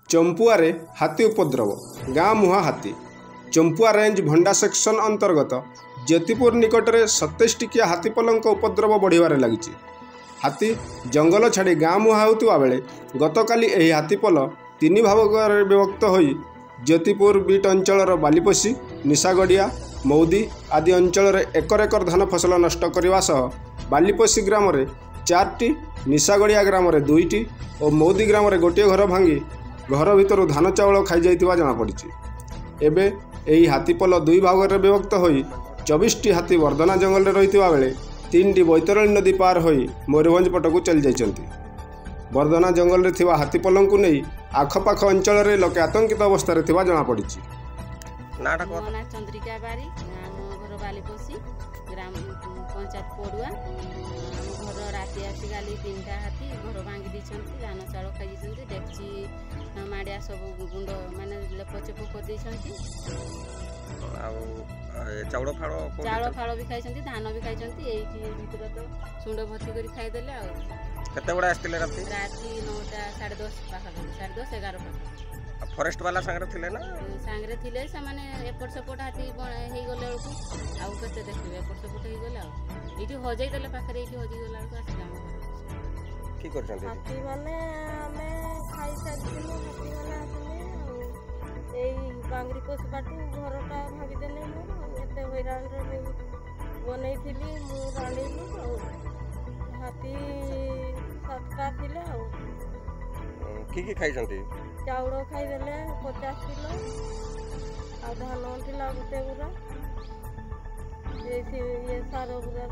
चंपुआरे हाथी उपद्रव गाँ मुहा हाथी चंपुआ रेंज भंडा सेक्शन अंतर्गत ज्योतिपुर निकट में 27 टिकिया हाथीपल उपद्रव बढ़िबार लगी। हाथी जंगल छाड़ी गाँ मुहा होता बेले गतकाली यह हाथीपल 3 भाग विभक्त हो ज्योतिपुर बीट अंचल बालीपोसी निशागड़िया मौदी आदि अंचल एकर एकर धान फसल नष्ट करने सह बालीपोसी ग्राम 4टी निशागड़िया ग्राम 2टी और मौदी ग्राम गोटे घर भांगी घर भितर धान चाउल खाई जाइतिबा जଣା पड़िछि। एबे एही हाथीपल 2 भाग में विभक्त हो 24टी हाथी वर्धना जंगल रहितिबा बेले 3टी बैतरणी नदी पार हो मयूरभंज पटकू चली जाइछन्ति। वर्धना जंगल में थिबा हाथीपल को नहीं आखपाख अंचल में लोके आतंकित अवस्था थिबा जଣା पड़िछि। चंद्रिका बारी घर बालीपोसी ग्राम पंचायत पड़ुआ घर राति आसी गाली 3टा हाथी घर भांगी दी धान चाउल खाई डेक्ची माड़िया सब गुंड माने लेपचेप कर चाउल फाड़ भी खाई धान भी खाई भर तो सुंड भर्ती कर खाईदे। राति 9टा 10:30 पाखापाखि 10:30 11 पाख फॉरेस्ट वाला सांगरे थिले से माने एपट सेपट हाथी हे गले बेलू आउ केते देखिबे एपट सेपट हे गले आ एठी हजाई देले पाखरे एठी हजी गला बेलू आसी काम की करछन हाथी माने हमें खाई सारिथिलु हाथी माने आसले एई बांगरी कोस बाटू घरटा भागी देले मोर एते हैरान रे बनैथिली मु राणीलु हाथी 7टा थिले आ की खाई चाउल खाईदे 50 किलो आ धान थिला गुटे गुरा ये सार गुरा